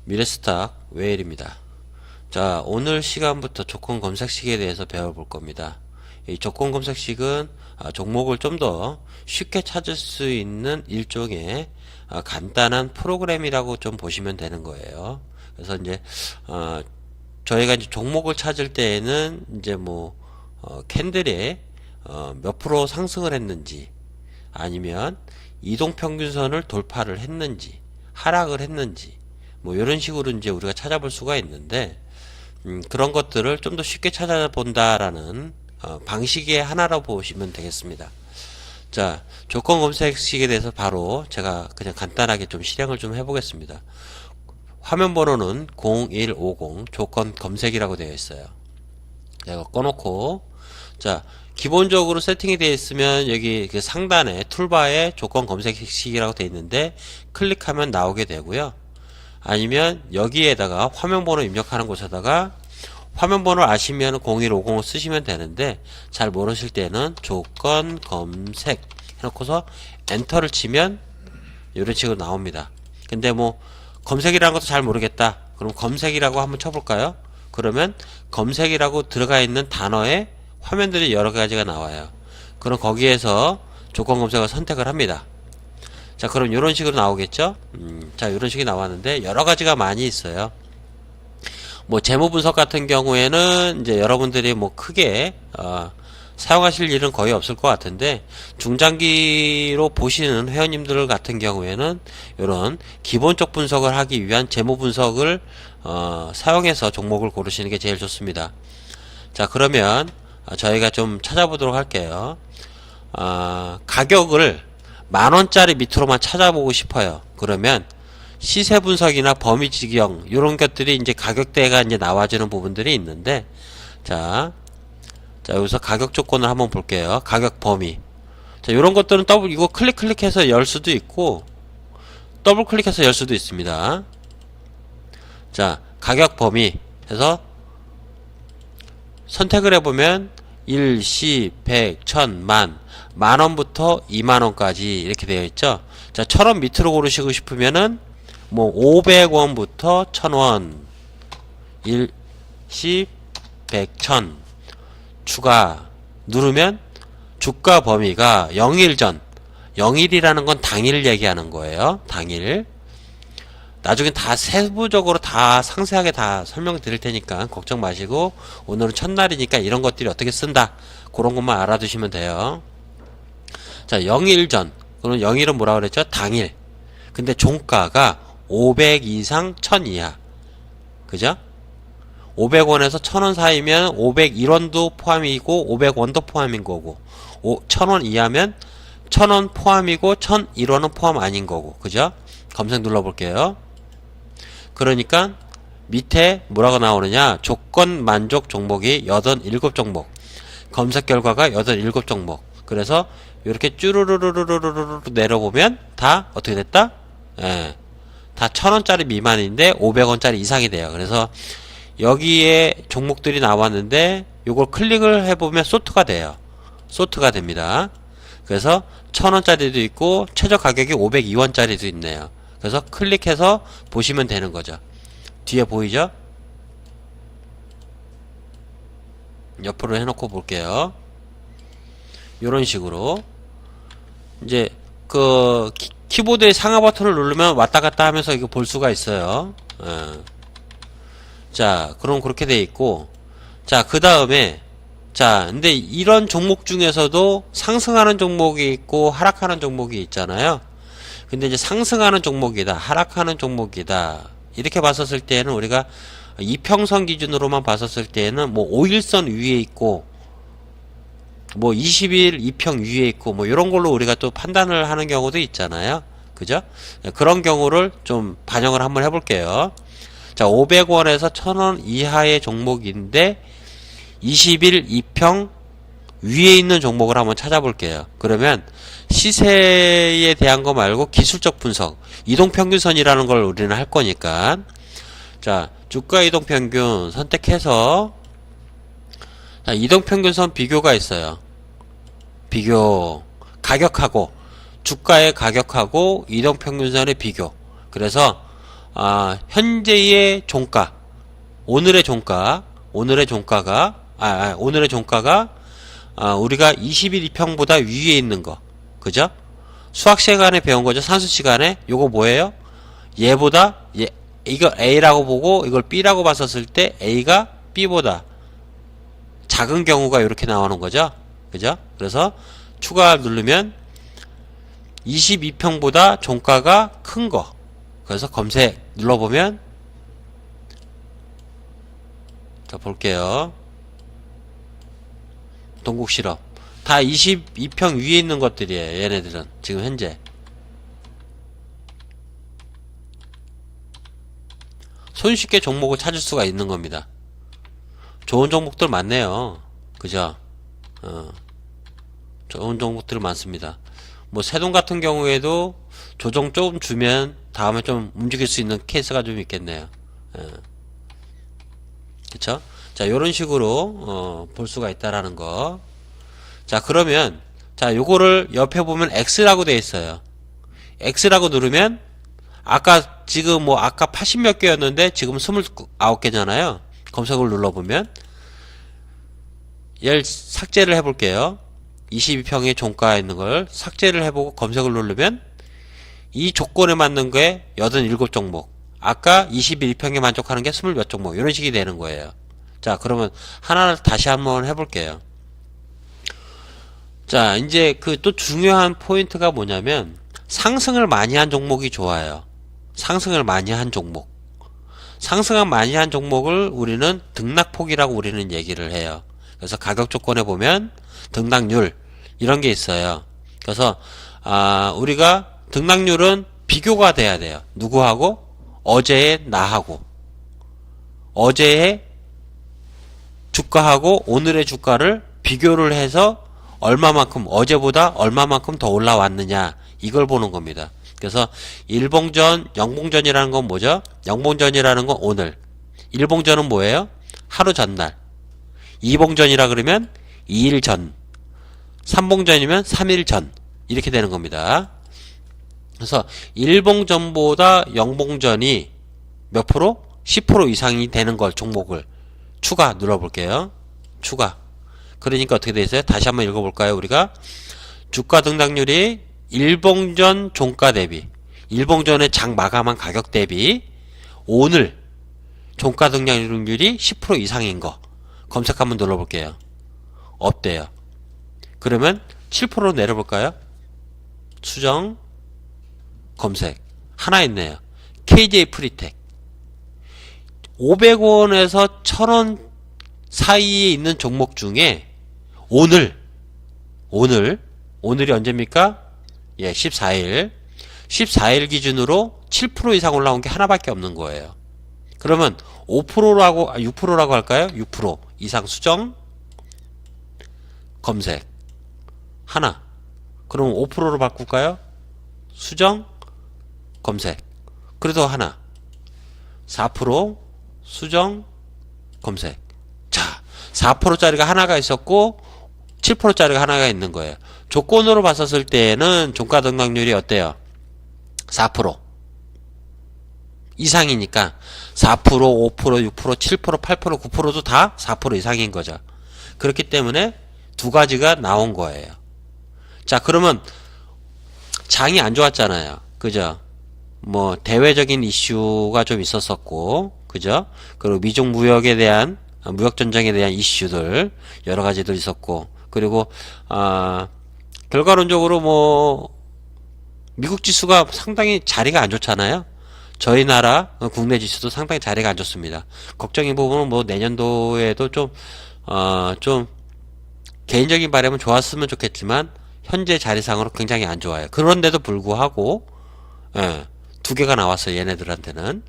미래스탁 웨일입니다. 자, 오늘 시간부터 조건 검색식에 대해서 배워볼 겁니다. 이 조건 검색식은 종목을 좀 더 쉽게 찾을 수 있는 일종의 간단한 프로그램이라고 좀 보시면 되는 거예요. 그래서 이제 저희가 이제 종목을 찾을 때에는 이제 뭐 캔들에 몇 프로 상승을 했는지, 아니면 이동평균선을 돌파를 했는지, 하락을 했는지, 뭐 이런 식으로 이제 우리가 찾아볼 수가 있는데, 그런 것들을 좀 더 쉽게 찾아본다라는 방식의 하나라고 보시면 되겠습니다. 자, 조건 검색식에 대해서 바로 제가 그냥 간단하게 좀 실행을 좀 해보겠습니다. 화면 번호는 0150 조건 검색이라고 되어 있어요. 제가 꺼놓고, 자, 기본적으로 세팅이 되어 있으면 여기 그 상단에 툴바에 조건 검색식이라고 되어 있는데 클릭하면 나오게 되고요. 아니면 여기에다가 화면 번호 입력하는 곳에다가 화면 번호를 아시면 0150을 쓰시면 되는데, 잘 모르실 때는 조건 검색 해놓고서 엔터를 치면 이런 식으로 나옵니다. 근데 뭐 검색이라는 것도 잘 모르겠다, 그럼 검색이라고 한번 쳐볼까요? 그러면 검색이라고 들어가 있는 단어에 화면들이 여러 가지가 나와요. 그럼 거기에서 조건 검색을 선택을 합니다. 자, 그럼 이런 식으로 나오겠죠? 자, 이런 식이 나왔는데 여러 가지가 많이 있어요. 뭐 재무 분석 같은 경우에는 이제 여러분들이 뭐 크게 사용하실 일은 거의 없을 것 같은데, 중장기로 보시는 회원님들 같은 경우에는 이런 기본적 분석을 하기 위한 재무 분석을 사용해서 종목을 고르시는 게 제일 좋습니다. 자, 그러면 저희가 좀 찾아보도록 할게요. 가격을 10,000원짜리 밑으로만 찾아보고 싶어요. 그러면 시세 분석이나 범위 지경 이런 것들이 이제 가격대가 이제 나와주는 부분들이 있는데, 자 여기서 가격 조건을 한번 볼게요. 가격 범위. 자, 이런 것들은 이거 클릭해서 열 수도 있고 더블 클릭해서 열 수도 있습니다. 자, 가격 범위 해서 선택을 해보면 1, 10, 100, 1000, 만원부터 2만원까지 이렇게 되어 있죠. 자, 1000원 밑으로 고르시고 싶으면은 뭐 500원부터 1000원, 1, 10, 100, 1000 추가 누르면 주가 범위가 0일 전, 0일이라는 건 당일 얘기하는 거예요. 당일. 나중에 다 세부적으로 다 상세하게 다 설명드릴 테니까 걱정 마시고, 오늘은 첫날이니까 이런 것들이 어떻게 쓴다, 그런 것만 알아두시면 돼요. 자, 0일 전. 그럼 0일은 뭐라 그랬죠? 당일. 근데 종가가 500 이상 1000 이하. 그죠? 500원에서 1000원 사이면 501원도 포함이고 500원도 포함인 거고, 1000원 이하면 1000원 포함이고 1001원은 포함 아닌 거고. 그죠? 검색 눌러볼게요. 그러니까 밑에 뭐라고 나오느냐, 조건 만족 종목이 87종목, 검색 결과가 87종목. 그래서 이렇게 쭈르르르르르르 내려보면 다 어떻게 됐다? 예, 다 1000원짜리 미만인데 500원짜리 이상이 돼요. 그래서 여기에 종목들이 나왔는데 요걸 클릭을 해보면 소트가 돼요. 소트가 됩니다. 그래서 1000원짜리도 있고 최저 가격이 502원짜리도 있네요. 그래서 클릭해서 보시면 되는 거죠. 뒤에 보이죠? 옆으로 해놓고 볼게요. 요런 식으로 이제 그 키보드의 상하 버튼을 누르면 왔다 갔다 하면서 이거 볼 수가 있어요. 자, 그럼 그렇게 돼 있고, 자, 그 다음에, 자, 근데 이런 종목 중에서도 상승하는 종목이 있고 하락하는 종목이 있잖아요. 근데 이제 상승하는 종목이다, 하락하는 종목이다, 이렇게 봤었을 때는 우리가 이평선 기준으로만 봤었을 때는 뭐 5일선 위에 있고 뭐 20일 이평 위에 있고 뭐 이런 걸로 우리가 또 판단을 하는 경우도 있잖아요. 그죠? 그런 경우를 좀 반영을 한번 해볼게요. 자, 500원에서 1000원 이하의 종목인데 20일 이평 위에 있는 종목을 한번 찾아볼게요. 그러면 시세에 대한 거 말고 기술적 분석, 이동평균선이라는 걸 우리는 할 거니까, 자, 주가 이동평균 선택해서, 자, 이동평균선 비교가 있어요. 비교, 가격하고 주가의 가격하고 이동평균선의 비교. 그래서 현재의 종가, 오늘의 종가가 우리가 21평보다 위에 있는 거, 그죠? 수학 시간에 배운 거죠. 산수 시간에. 요거 뭐예요? 얘보다 이걸 A라고 보고 이걸 B라고 봤었을 때 A가 B보다 작은 경우가 이렇게 나오는 거죠. 그죠? 그래서 추가 누르면 22평보다 종가가 큰 거. 그래서 검색 눌러보면, 자, 볼게요. 동국 실업. 다 22평 위에 있는 것들이에요. 얘네들은. 지금 현재. 손쉽게 종목을 찾을 수가 있는 겁니다. 좋은 종목들 많네요. 그죠? 좋은 종목들 많습니다. 뭐 세동 같은 경우에도 조정 좀 주면 다음에 좀 움직일 수 있는 케이스가 좀 있겠네요. 그쵸? 자, 요런 식으로 볼 수가 있다라는 거. 자, 그러면 자, 요거를 옆에 보면 X라고 되어 있어요. X라고 누르면 지금 아까 80 몇 개였는데 지금 29개잖아요. 검색을 눌러보면 얘를 삭제를 해볼게요. 22평의 종가에 있는 걸 삭제를 해보고 검색을 누르면 이 조건에 맞는 게 87종목, 아까 21평에 만족하는 게 20 몇 종목, 이런 식이 되는 거예요. 자, 그러면 하나를 다시 한번 해볼게요. 자, 이제 또 중요한 포인트가 뭐냐면 상승을 많이 한 종목이 좋아요. 상승을 많이 한 종목. 상승을 많이 한 종목을 우리는 등락폭이라고 우리는 얘기를 해요. 그래서 가격 조건에 보면 등락률 이런 게 있어요. 그래서 우리가 등락률은 비교가 돼야 돼요. 누구하고? 어제의 나하고. 어제의 주가하고 오늘의 주가를 비교를 해서 얼마만큼, 어제보다 얼마만큼 더 올라왔느냐, 이걸 보는 겁니다. 그래서 일봉전, 영봉전이라는 건 뭐죠? 영봉전이라는 건 오늘. 일봉전은 뭐예요? 하루 전날. 이봉전이라 그러면 2일 전. 삼봉전이면 3일 전. 이렇게 되는 겁니다. 그래서 일봉전보다 영봉전이 몇 프로? 10% 이상이 되는 걸, 종목을 추가 눌러볼게요. 추가. 그러니까 어떻게 되어 있어요? 다시 한번 읽어볼까요? 우리가 주가 등락률이 일봉전 종가 대비, 일봉전의 장 마감한 가격 대비 오늘 종가 등락률이 10% 이상인 거 검색 한번 눌러볼게요. 없대요. 그러면 7%로 내려볼까요? 수정 검색. 하나 있네요. KJ 프리텍. 500원에서 1000원 사이에 있는 종목 중에 오늘이 언제입니까? 예, 14일. 14일 기준으로 7% 이상 올라온 게 하나밖에 없는 거예요. 그러면 5%라고, 6%라고 할까요? 6% 이상 수정, 검색. 하나. 그럼 5%로 바꿀까요? 수정, 검색. 그래도 하나. 4% 수정, 검색. 자, 4%짜리가 하나가 있었고 7%짜리가 하나가 있는 거예요. 조건으로 봤었을 때는 종가 등락률이 어때요? 4% 이상이니까 4%, 5%, 6%, 7%, 8%, 9%도 다 4% 이상인 거죠. 그렇기 때문에 두 가지가 나온 거예요. 자, 그러면 장이 안 좋았잖아요. 그죠? 뭐 대외적인 이슈가 좀 있었었고, 그죠? 그리고 미중 무역에 대한, 무역 전쟁에 대한 이슈들 여러 가지들 있었고, 그리고 결과론적으로 뭐 미국 지수가 상당히 자리가 안 좋잖아요. 저희 나라 국내 지수도 상당히 자리가 안 좋습니다. 걱정인 부분은 뭐 내년도에도 좀 개인적인 바람은 좋았으면 좋겠지만 현재 자리상으로 굉장히 안 좋아요. 그런데도 불구하고 두 개가 나왔어요. 얘네들한테는.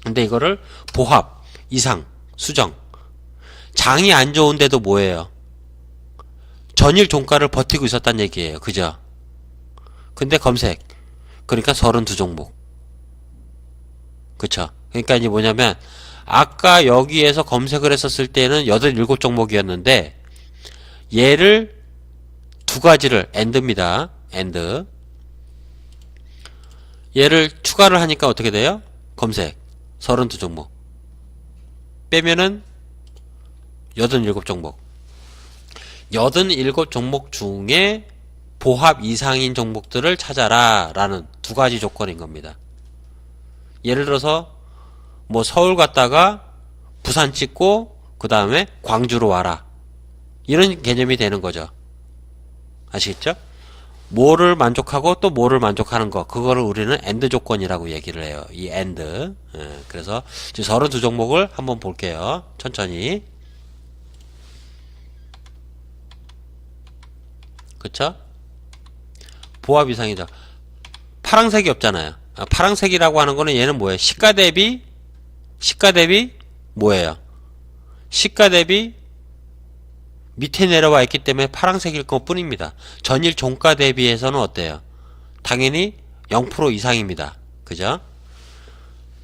근데 이거를 보합, 이상, 수정. 장이 안 좋은데도 뭐예요? 전일 종가를 버티고 있었단 얘기예요. 그죠? 근데 검색. 그러니까 32종목. 그쵸? 그러니까 이제 뭐냐면 아까 여기에서 검색을 했었을 때는 87종목이었는데 얘를 두 가지를 엔드입니다. 엔드. 얘를 추가를 하니까 어떻게 돼요? 검색 32종목 빼면은 87종목 87종목 중에 보합 이상인 종목들을 찾아라 라는 두 가지 조건인 겁니다. 예를 들어서 뭐 서울 갔다가 부산 찍고 그 다음에 광주로 와라 이런 개념이 되는 거죠. 아시겠죠? 뭐를 만족하고 또 뭐를 만족하는 거 그거를 우리는 AND 조건이라고 얘기를 해요. 이 AND. 그래서 지금 32종목을 한번 볼게요. 천천히. 그쵸? 보합 이상이죠. 파랑색이 없잖아요. 파랑색이라고 하는 거는 얘는 뭐예요? 시가 대비 뭐예요? 시가 대비 밑에 내려와 있기 때문에 파란색일 것 뿐입니다. 전일 종가 대비해서는 어때요? 당연히 0% 이상입니다. 그죠?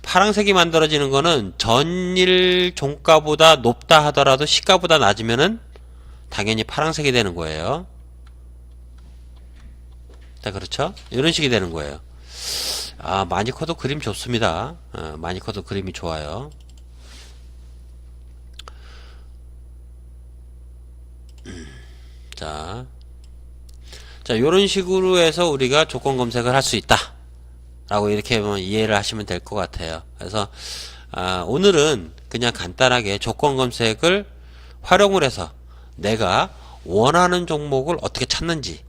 파란색이 만들어지는 거는 전일 종가보다 높다 하더라도 시가보다 낮으면은 당연히 파란색이 되는 거예요. 자, 그렇죠? 이런 식이 되는 거예요. 아, 마니커도 그림 좋습니다. 마니커도 그림이 좋아요. 자, 요런 식으로 해서 우리가 조건 검색을 할 수 있다. 라고 이렇게 이해를 하시면 될 것 같아요. 그래서, 오늘은 그냥 간단하게 조건 검색을 활용을 해서 내가 원하는 종목을 어떻게 찾는지,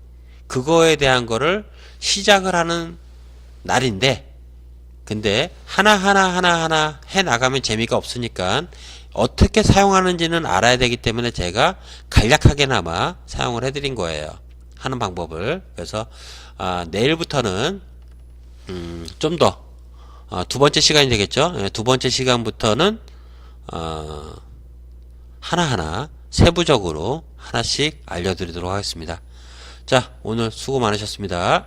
그거에 대한 거를 시작을 하는 날인데, 근데 하나하나 해 나가면 재미가 없으니까 어떻게 사용하는지는 알아야 되기 때문에 제가 간략하게나마 사용을 해드린 거예요. 하는 방법을. 그래서 내일부터는 좀 더 두 번째 시간이 되겠죠. 두 번째 시간부터는 하나하나 세부적으로 하나씩 알려드리도록 하겠습니다. 자, 오늘 수고 많으셨습니다.